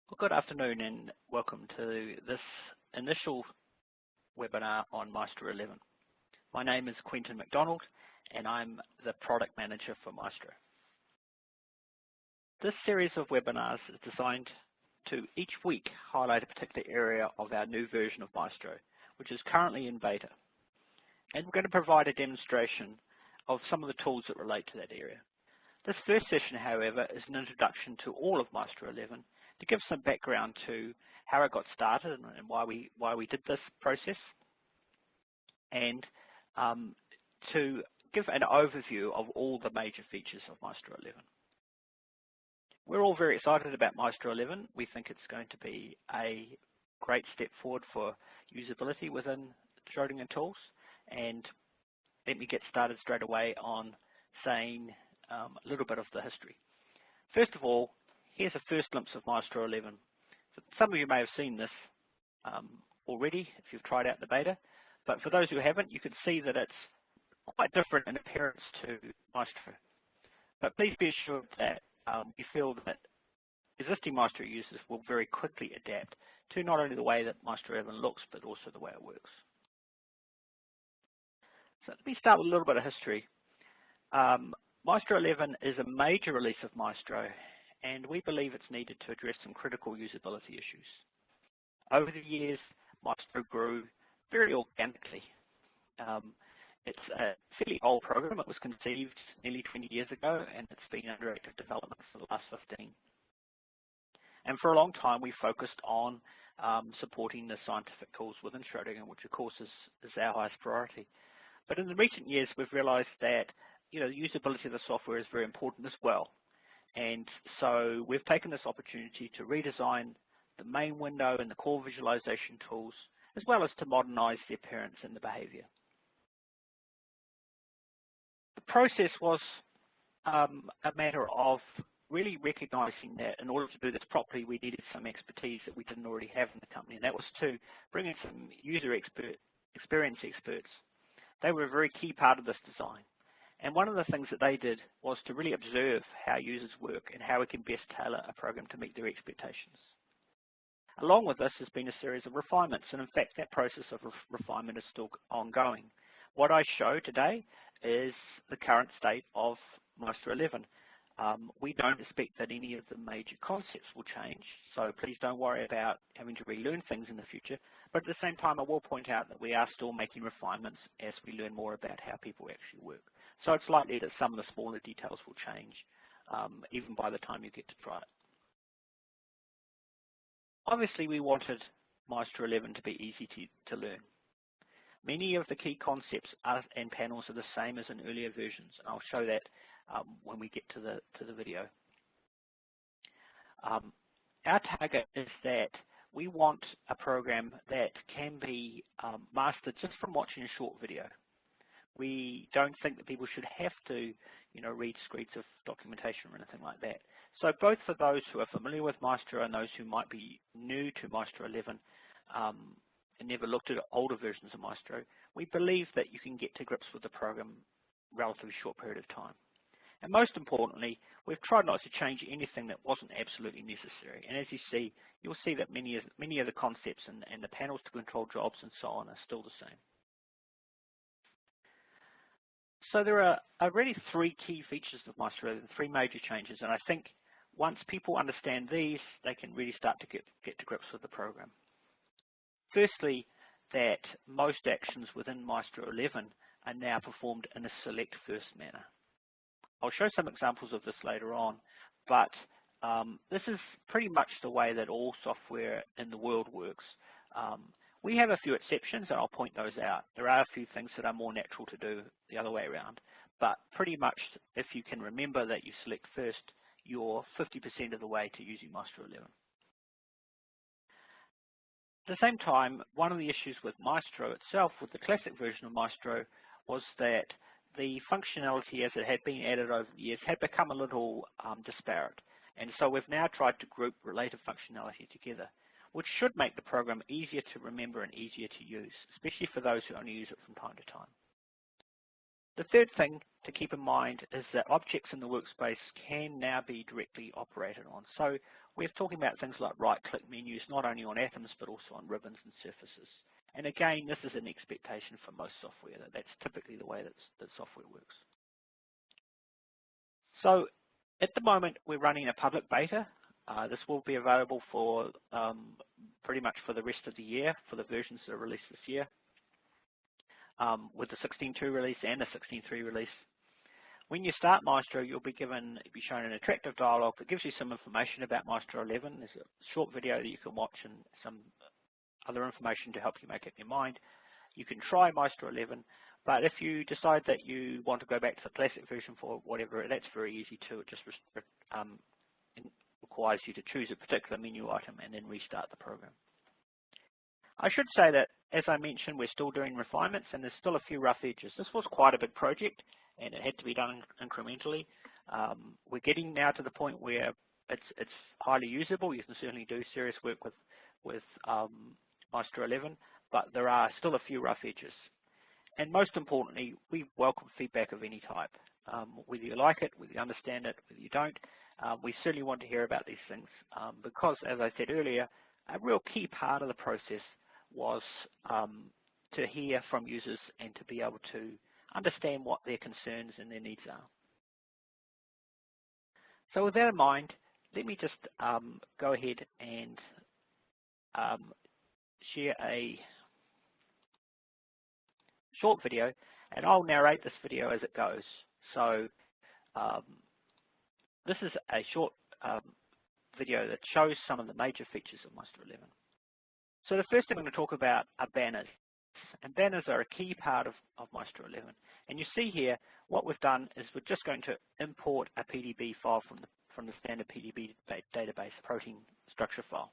Well, good afternoon and welcome to this initial webinar on Maestro 11. My name is Quentin McDonald and I'm the Product Manager for Maestro. This series of webinars is designed to each week highlight a particular area of our new version of Maestro, which is currently in beta. And we're going to provide a demonstration of some of the tools that relate to that area. This first session, however, is an introduction to all of Maestro 11 to give some background to how it got started and why we did this process, and to give an overview of all the major features of Maestro 11. We're all very excited about Maestro 11. We think it's going to be a great step forward for usability within Schrodinger tools, and let me get started straight away on saying a little bit of the history. First of all, here's a first glimpse of Maestro 11. So some of you may have seen this already if you've tried out the beta, but for those who haven't, you can see that it's quite different in appearance to Maestro. But please be assured that we feel that existing Maestro users will very quickly adapt to not only the way that Maestro 11 looks, but also the way it works. So let me start with a little bit of history. Maestro 11 is a major release of Maestro, and we believe it's needed to address some critical usability issues. Over the years, Maestro grew very organically. It's a fairly old program. It was conceived nearly 20 years ago, and it's been under active development for the last 15. And for a long time, we focused on supporting the scientific tools within Schrodinger, which of course is our highest priority. But in the recent years, we've realized that the usability of the software is very important as well. And so we've taken this opportunity to redesign the main window and the core visualization tools, as well as to modernize the appearance and the behavior. The process was a matter of really recognizing that in order to do this properly, we needed some expertise that we didn't already have in the company, and that was to bring in some user experience experts. They were a very key part of this design. And one of the things that they did was to really observe how users work and how we can best tailor a program to meet their expectations. Along with this has been a series of refinements, and in fact that process of refinement is still ongoing. What I show today is the current state of Maestro 11. We don't expect that any of the major concepts will change, so please don't worry about having to relearn things in the future. But at the same time, I will point out that we are still making refinements as we learn more about how people actually work. So it's likely that some of the smaller details will change, even by the time you get to try it. Obviously, we wanted Maestro 11 to be easy to learn. Many of the key concepts and panels are the same as in earlier versions, and I'll show that when we get to the video. Our target is that we want a program that can be mastered just from watching a short video. We don't think that people should have to, read screeds of documentation or anything like that. So both for those who are familiar with Maestro and those who might be new to Maestro 11 and never looked at older versions of Maestro, we believe that you can get to grips with the program in a relatively short period of time. And most importantly, we've tried not to change anything that wasn't absolutely necessary. And as you see, you'll see that many of the concepts and the panels to control jobs and so on are still the same. So there are really three key features of Maestro, three major changes, and I think once people understand these, they can really start to get to grips with the program. Firstly, that most actions within Maestro 11 are now performed in a select first manner. I'll show some examples of this later on, but this is pretty much the way that all software in the world works. We have a few exceptions, and I'll point those out. There are a few things that are more natural to do the other way around, but pretty much if you can remember that you select first, you're 50% of the way to using Maestro 11. At the same time, one of the issues with Maestro itself, with the classic version of Maestro, was that the functionality as it had been added over the years had become a little disparate. And so we've now tried to group related functionality together, which should make the program easier to remember and easier to use, especially for those who only use it from time to time. The third thing to keep in mind is that objects in the workspace can now be directly operated on. So we're talking about things like right-click menus, not only on atoms, but also on ribbons and surfaces. And again, this is an expectation for most software. That's typically the way that software works. So at the moment, we're running a public beta. This will be available for pretty much for the rest of the year, for the versions that are released this year, with the 16.2 release and the 16.3 release. When you start Maestro, you'll be shown an attractive dialogue that gives you some information about Maestro 11. There's a short video that you can watch and some other information to help you make up your mind. You can try Maestro 11, but if you decide that you want to go back to the classic version for whatever, that's very easy too. It just requires you to choose a particular menu item and then restart the program. I should say that, as I mentioned, we're still doing refinements and there's still a few rough edges. This was quite a big project and it had to be done incrementally. We're getting now to the point where it's highly usable. You can certainly do serious work with Maestro 11, but there are still a few rough edges. And most importantly, we welcome feedback of any type. Whether you like it, whether you understand it, whether you don't, we certainly want to hear about these things because, as I said earlier, a real key part of the process was to hear from users and to be able to understand what their concerns and their needs are. So with that in mind, let me just go ahead and share a short video, and I'll narrate this video as it goes. So this is a short video that shows some of the major features of Maestro 11. So the first thing I'm going to talk about are banners. And banners are a key part of Maestro 11. And you see here, what we've done is we're just going to import a PDB file from the standard PDB database protein structure file.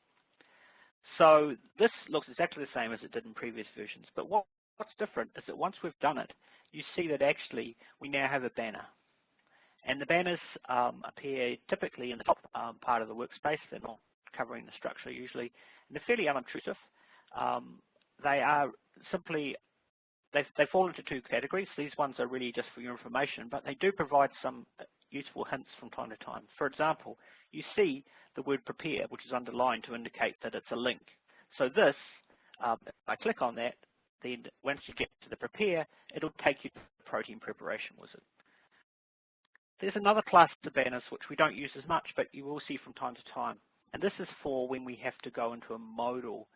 So this looks exactly the same as it did in previous versions. But what's different is that once we've done it, you see that actually we now have a banner. And the banners appear typically in the top part of the workspace. They're not covering the structure usually. And they're fairly unobtrusive. They are simply, they fall into two categories. These ones are really just for your information, but they do provide some useful hints from time to time. For example, you see the word prepare, which is underlined to indicate that it's a link. So this, if I click on that, then once you get to the prepare, it'll take you to the protein preparation wizard. There's another class of banners which we don't use as much, but you will see from time to time. And this is for when we have to go into a modal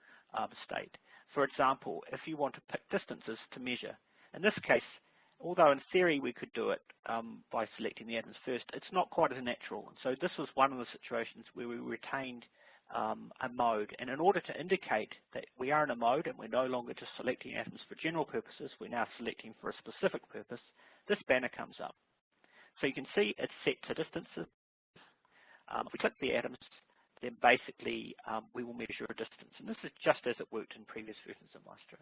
state. For example, if you want to pick distances to measure. In this case, although in theory we could do it by selecting the atoms first, it's not quite as natural. And so this was one of the situations where we retained a mode. And in order to indicate that we are in a mode and we're no longer just selecting atoms for general purposes, we're now selecting for a specific purpose, this banner comes up. So you can see it's set to distances. If we click the atoms, then basically we will measure a distance. And this is just as it worked in previous versions of Maestro.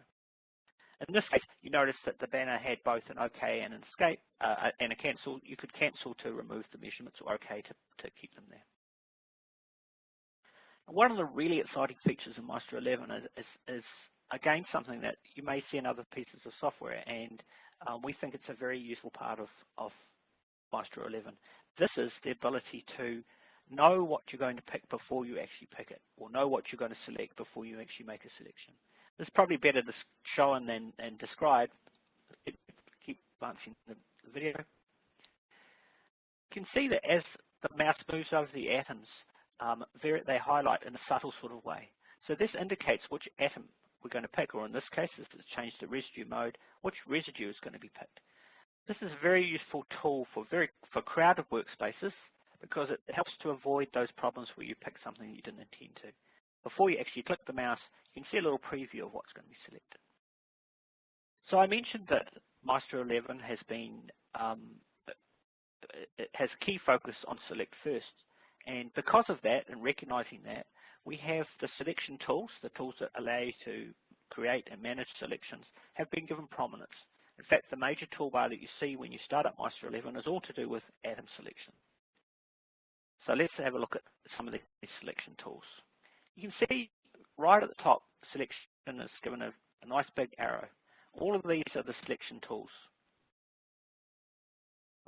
In this case, you notice that the banner had both an OK and an escape and a cancel. You could cancel to remove the measurements or OK to keep them there. One of the really exciting features of Maestro 11 is again something that you may see in other pieces of software, and we think it's a very useful part of Maestro 11. This is the ability to know what you're going to pick before you actually pick it, or know what you're going to select before you actually make a selection. This is probably better shown than described. Keep advancing the video. You can see that as the mouse moves over the atoms, they highlight in a subtle sort of way. So this indicates which atom we're going to pick, or in this case, this is changed to residue mode, which residue is going to be picked. This is a very useful tool for crowded workspaces because it helps to avoid those problems where you pick something you didn't intend to. Before you actually click the mouse, you can see a little preview of what's going to be selected. So I mentioned that Maestro 11 has been it has key focus on select first, and because of that and recognizing that, we have the selection tools, the tools that allow you to create and manage selections, have been given prominence. In fact, the major toolbar that you see when you start up Maestro 11 is all to do with atom selection. So let's have a look at some of these selection tools. You can see right at the top, selection is given a nice big arrow. All of these are the selection tools.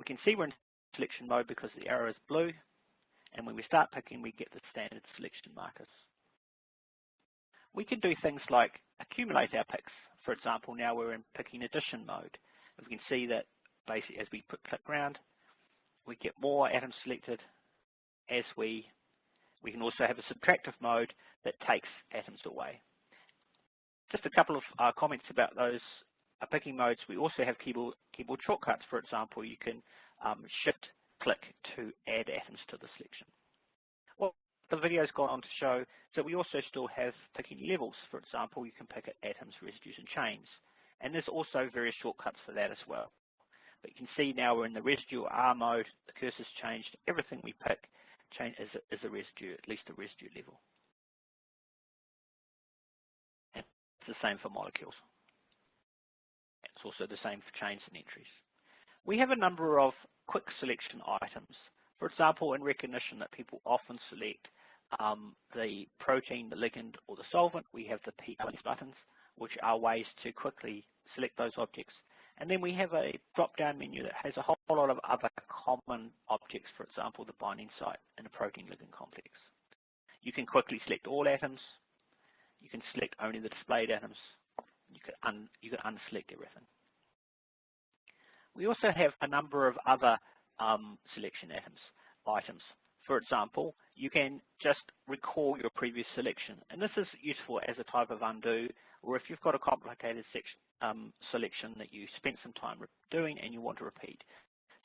We can see we're in selection mode because the arrow is blue, and when we start picking, we get the standard selection markers. We can do things like accumulate our picks. For example, now we're in picking addition mode. We can see that basically as we click around, we get more atoms selected as we can also have a subtractive mode that takes atoms away. Just a couple of comments about those picking modes. We also have keyboard shortcuts. For example, you can shift click to add atoms to the selection. What the video's gone on to show is that we also still have picking levels. For example, you can pick at atoms, residues, and chains. And there's also various shortcuts for that as well. But you can see now we're in the residue R mode, the cursor's changed, everything we pick is a residue, at least a residue level. And it's the same for molecules. It's also the same for chains and entries. We have a number of quick selection items. For example, in recognition that people often select the protein, the ligand, or the solvent, we have the P-LS buttons, which are ways to quickly select those objects. And then we have a drop-down menu that has a whole lot of other common objects, for example, the binding site in a protein-ligand complex. You can quickly select all atoms. You can select only the displayed atoms. You can unselect everything. We also have a number of other selection items. For example, you can just recall your previous selection. And this is useful as a type of undo, or if you've got a complicated selection that you spent some time doing and you want to repeat.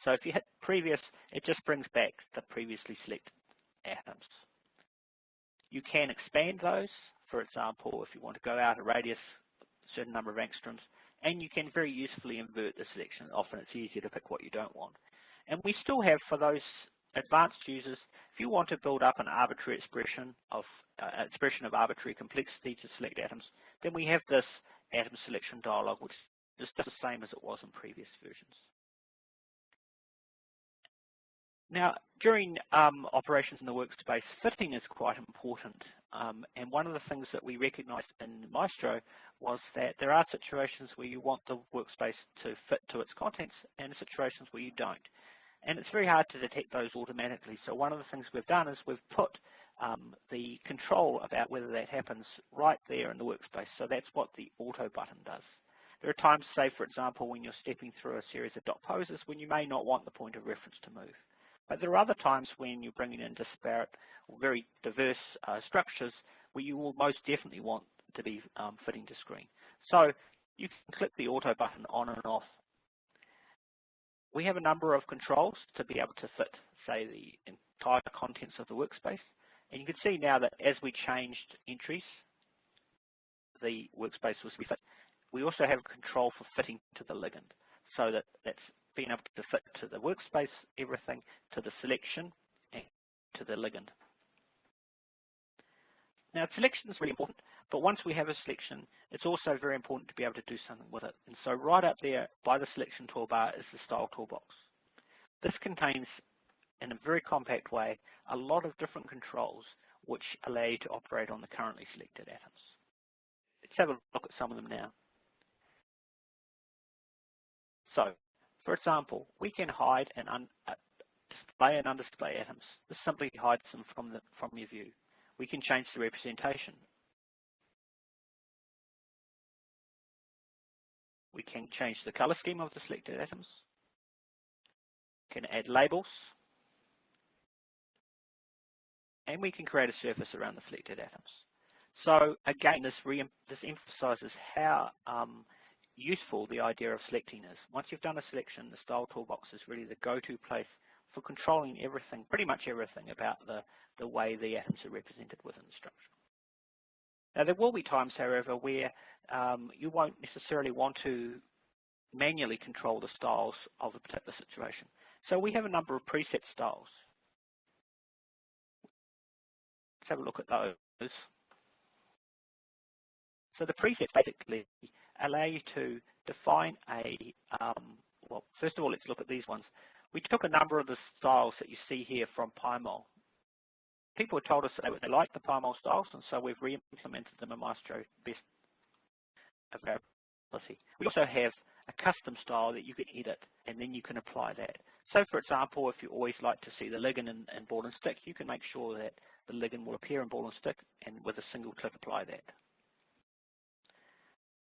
So if you hit previous, it just brings back the previously selected atoms. You can expand those. For example, if you want to go out a radius, a certain number of angstroms, and you can very usefully invert the selection. Often it's easier to pick what you don't want. And we still have, for those advanced users, if you want to build up an arbitrary expression of arbitrary complexity to select atoms, then we have this atom selection dialog, which is just the same as it was in previous versions. Now, during operations in the workspace, fitting is quite important. And one of the things that we recognized in Maestro was that there are situations where you want the workspace to fit to its contents and situations where you don't. And it's very hard to detect those automatically. So one of the things we've done is we've put the control about whether that happens right there in the workspace. So that's what the auto button does. There are times, say, for example, when you're stepping through a series of dot poses when you may not want the point of reference to move. But there are other times when you're bringing in disparate or very diverse structures where you will most definitely want to be fitting to screen. So you can click the auto button on and off. We have a number of controls to be able to fit, say, the entire contents of the workspace. And you can see now that as we changed entries, the workspace was fit. We also have control for fitting to the ligand, so that's being able to fit to the workspace, everything, to the selection, and to the ligand. Now, selection is really important, but once we have a selection, it's also very important to be able to do something with it. And so right up there by the selection toolbar is the style toolbox. This contains, in a very compact way, a lot of different controls which allow you to operate on the currently selected atoms. Let's have a look at some of them now. So, for example, we can hide and display and undisplay atoms. This simply hides them from your view. We can change the representation. We can change the color scheme of the selected atoms. We can add labels. And we can create a surface around the selected atoms. So again, this emphasizes how useful the idea of selecting is. Once you've done a selection, the style toolbox is really the go-to place for controlling everything, pretty much everything about the way the atoms are represented within the structure. Now, there will be times, however, where you won't necessarily want to manually control the styles of a particular situation. So we have a number of preset styles. Let's have a look at those. So the presets basically allow you to define a, well, first of all, let's look at these ones. We took a number of the styles that you see here from PyMol. People have told us that they like the PyMol styles, and so we've re-implemented them in Maestro best availability. We also have a custom style that you can edit, and then you can apply that. So for example, if you always like to see the ligand in ball and stick, you can make sure that the ligand will appear in ball and stick, and with a single click apply that.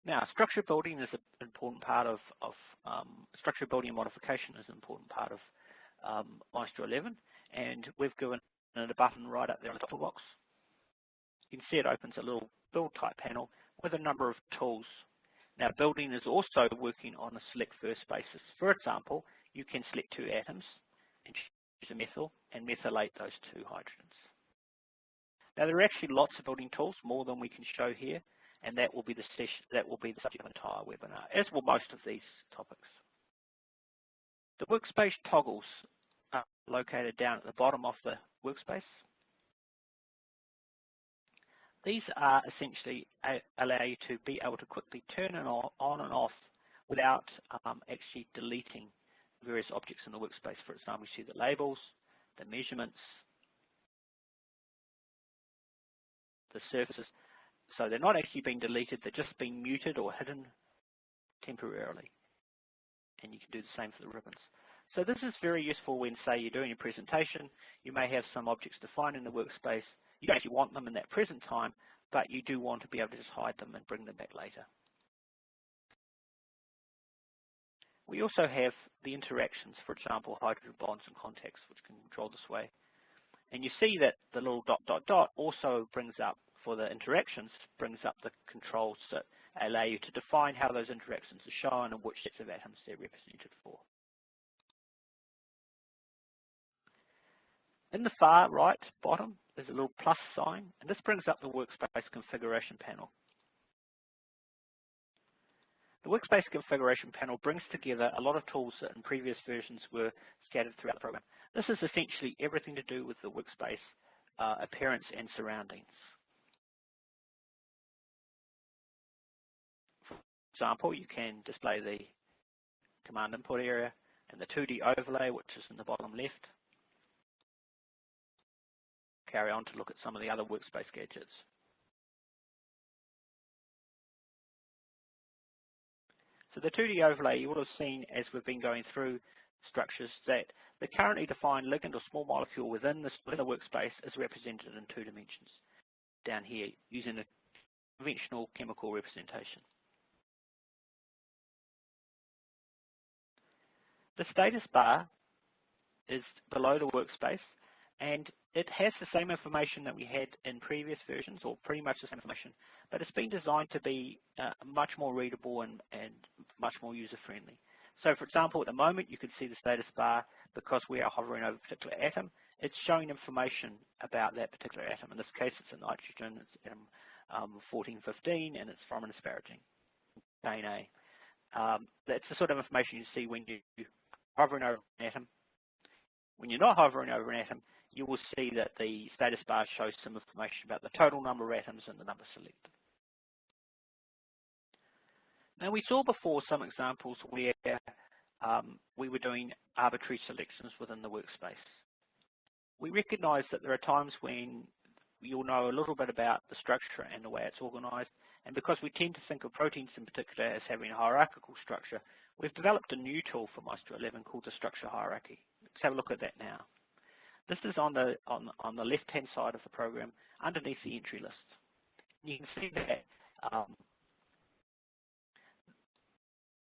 Now, structure building is an important part of structure building and modification is an important part of Maestro 11, and we've given it a button right up there on the top of the box. You can see it opens a little build type panel with a number of tools. Now, building is also working on a select first basis. For example, you can select two atoms and choose a methyl and methylate those two hydrogens. Now, there are actually lots of building tools, more than we can show here, and that will be the subject of the entire webinar, as will most of these topics. The workspace toggles are located down at the bottom of the workspace. These are essentially allow you to be able to quickly turn it on and off without actually deleting various objects in the workspace. For example, you see the labels, the measurements, the surfaces. So they're not actually being deleted, they're just being muted or hidden temporarily. And you can do the same for the ribbons. So this is very useful when, say, you're doing a presentation. You may have some objects defined in the workspace. You don't actually want them in that present time, but you do want to be able to just hide them and bring them back later. We also have the interactions, for example, hydrogen bonds and contacts, which can control this way. And you see that the little dot, dot, dot also brings up, for the interactions, brings up the controls that allow you to define how those interactions are shown and which sets of atoms they're represented for. In the far right bottom, there's a little plus sign, and this brings up the workspace configuration panel. The workspace configuration panel brings together a lot of tools that in previous versions were scattered throughout the program. This is essentially everything to do with the workspace appearance and surroundings. For example, you can display the command input area and the 2D overlay, which is in the bottom left. Carry on to look at some of the other workspace gadgets. So the 2D overlay, you would have seen as we've been going through structures that the currently defined ligand or small molecule within the workspace is represented in 2 dimensions down here using a conventional chemical representation. The status bar is below the workspace, and it has the same information that we had in previous versions, or pretty much the same information, but it's been designed to be much more readable and much more user-friendly. So for example, at the moment you can see the status bar because we are hovering over a particular atom. It's showing information about that particular atom. In this case, it's a nitrogen, it's atom 1415, and it's from an asparagine, chain A. That's the sort of information you see when you're hovering over an atom. When you're not hovering over an atom, you will see that the status bar shows some information about the total number of atoms and the number selected. Now, we saw before some examples where we were doing arbitrary selections within the workspace. We recognize that there are times when you'll know a little bit about the structure and the way it's organized, and because we tend to think of proteins in particular as having a hierarchical structure, we've developed a new tool for Maestro 11 called the structure hierarchy. Let's have a look at that now. This is on the left-hand side of the program, underneath the entry list. You can see that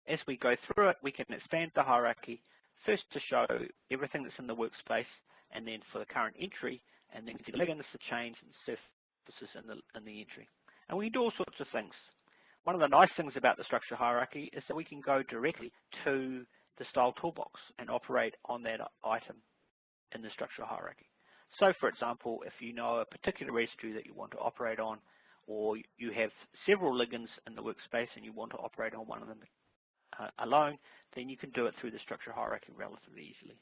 as we go through it, we can expand the hierarchy, first to show everything that's in the workspace, and then for the current entry, and then see the ligands, the chains, and surfaces in the entry. And we can do all sorts of things. One of the nice things about the structure hierarchy is that we can go directly to the style toolbox and operate on that item in the structure hierarchy. So for example, if you know a particular residue that you want to operate on, or you have several ligands in the workspace and you want to operate on one of them alone, then you can do it through the structure hierarchy relatively easily.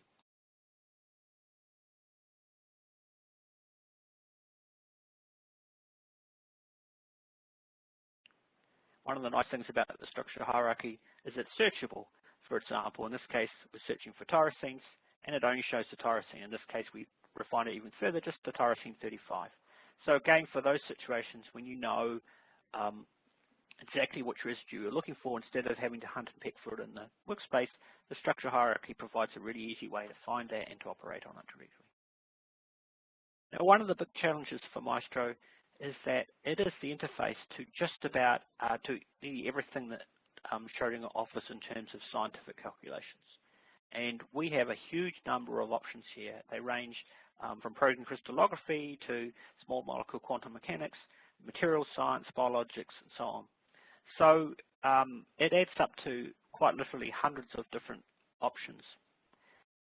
One of the nice things about the structure hierarchy is it's searchable. For example, in this case, we're searching for tyrosines, and it only shows the tyrosine. In this case, we refine it even further, just to tyrosine 35. So again, for those situations when you know exactly which residue you're looking for instead of having to hunt and peck for it in the workspace. The structure hierarchy provides a really easy way to find that and to operate on it directly. Now, one of the big challenges for Maestro is that it is the interface to just about to everything that Schrodinger offers in terms of scientific calculations. And we have a huge number of options here. They range from protein crystallography to small molecule quantum mechanics, material science, biologics, and so on. So it adds up to quite literally hundreds of different options.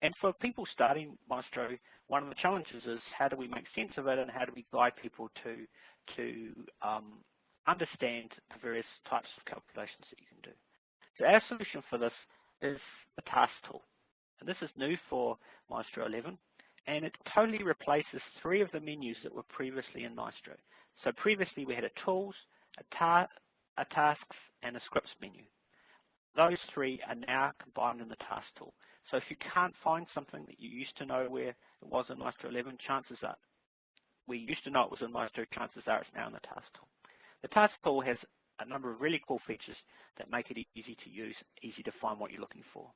And for people starting Maestro, one of the challenges is how do we make sense of it and how do we guide people to understand the various types of calculations that you can do. So our solution for this is the task tool. And this is new for Maestro 11, and it totally replaces 3 of the menus that were previously in Maestro. So previously we had a tools, a tasks, and a scripts menu. Those 3 are now combined in the task tool. So if you can't find something that you used to know where it was in Maestro 11, chances are, we used to know it was in Maestro, chances are it's now in the task tool. The task tool has a number of really cool features that make it easy to use, easy to find what you're looking for.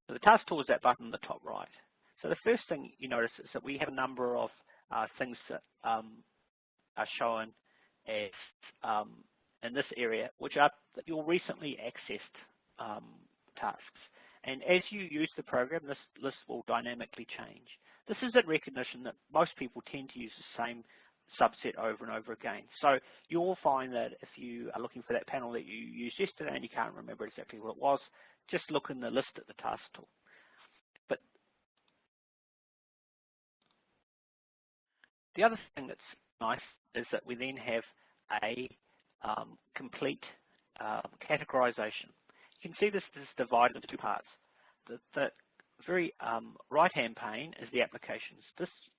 So the task tool is that button in the top right. So the first thing you notice is that we have a number of things that are shown as in this area, which are your recently accessed tasks. And as you use the program, this list will dynamically change. This is a recognition that most people tend to use the same subset over and over again. So you will find that if you are looking for that panel that you used yesterday and you can't remember exactly what it was, just look in the list at the task tool. But the other thing that's nice is that we then have a complete categorization. You can see this is divided into 2 parts. The very right-hand pane is the applications.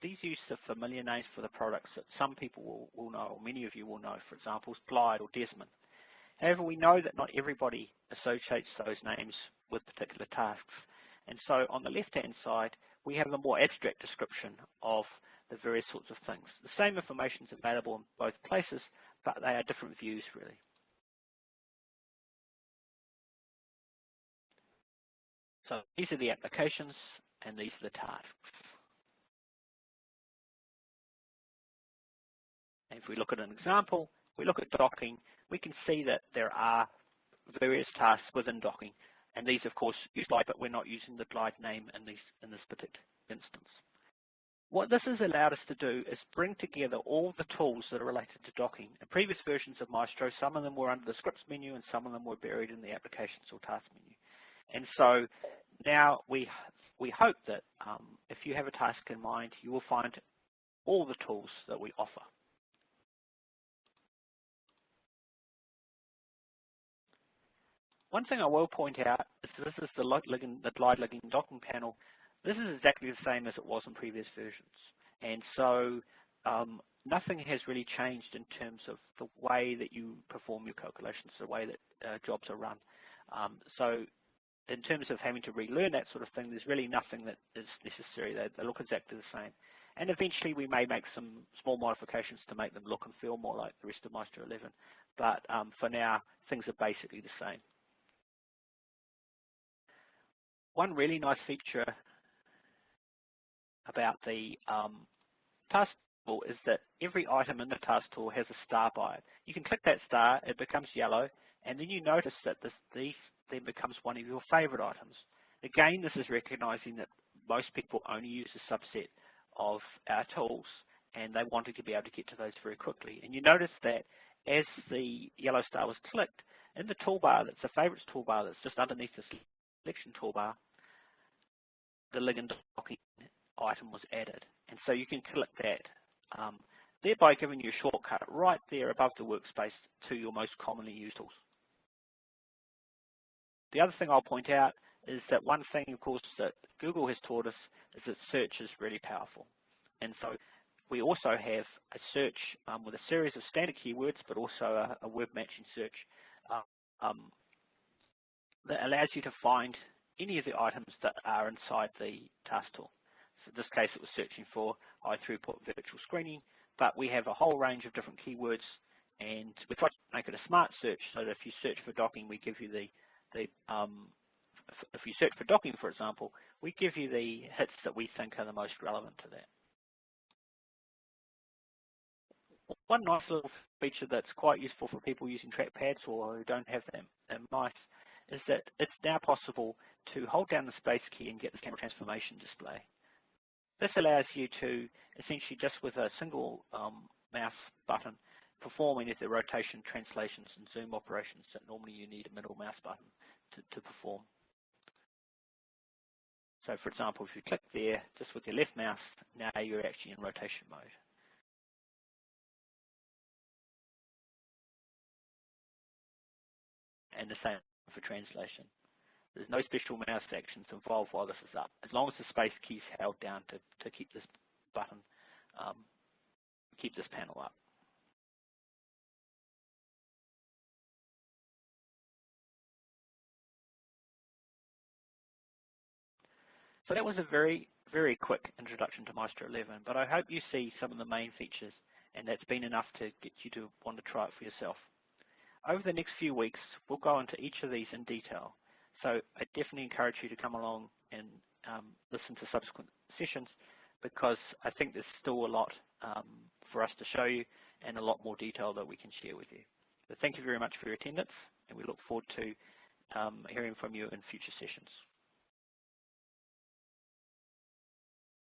These use the familiar names for the products that some people will know, or many of you will know, for example, Glide or Desmond. However, we know that not everybody associates those names with particular tasks. And so on the left-hand side, we have a more abstract description of the various sorts of things. The same information is available in both places, but they are different views, really. So these are the applications, and these are the tasks. And if we look at an example, we look at docking, we can see that there are various tasks within docking. And these, of course, use Glide, but we're not using the Glide name in this particular instance. What this has allowed us to do is bring together all the tools that are related to docking. In previous versions of Maestro, some of them were under the scripts menu and some of them were buried in the applications or task menu. And so now we hope that if you have a task in mind, you will find all the tools that we offer. One thing I will point out is this is the Glide ligand docking panel. This is exactly the same as it was in previous versions. And so nothing has really changed in terms of the way that you perform your calculations, the way that jobs are run. So in terms of having to relearn that sort of thing, there's really nothing that is necessary. They look exactly the same. And eventually we may make some small modifications to make them look and feel more like the rest of Maestro 11. But for now, things are basically the same. One really nice feature about the task tool is that every item in the task tool has a star by it. You can click that star, it becomes yellow, and then you notice that this then becomes one of your favorite items. Again, this is recognizing that most people only use a subset of our tools, and they wanted to be able to get to those very quickly. And you notice that as the yellow star was clicked, in the toolbar, that's the favorites toolbar that's just underneath the selection toolbar, the ligand docking item was added. And so you can click that, thereby giving you a shortcut right there above the workspace to your most commonly used tools. The other thing I'll point out is that one thing, of course, that Google has taught us is that search is really powerful. And so we also have a search with a series of standard keywords, but also a web matching search that allows you to find any of the items that are inside the task tool. So in this case, it was searching for high throughput virtual screening, but we have a whole range of different keywords, And we try to make it a smart search so that if you search for docking, we give you if you search for docking, for example, we give you the hits that we think are the most relevant to that. One nice little feature that's quite useful for people using trackpads or who don't have them mice is that it's now possible to hold down the space key and get the camera transformation display. This allows you to essentially just with a single mouse button perform any of the rotation, translations and zoom operations that normally you need a middle mouse button to perform. So for example, if you click there just with your left mouse, now you're actually in rotation mode. And the same for translation. There's no special mouse actions involved while this is up, as long as the space key is held down to keep this button, keep this panel up. So that was a very, very quick introduction to Maestro 11, but I hope you see some of the main features, and that's been enough to get you to want to try it for yourself. Over the next few weeks, we'll go into each of these in detail. So I definitely encourage you to come along and listen to subsequent sessions, because I think there's still a lot for us to show you and a lot more detail that we can share with you. So thank you very much for your attendance, and we look forward to hearing from you in future sessions.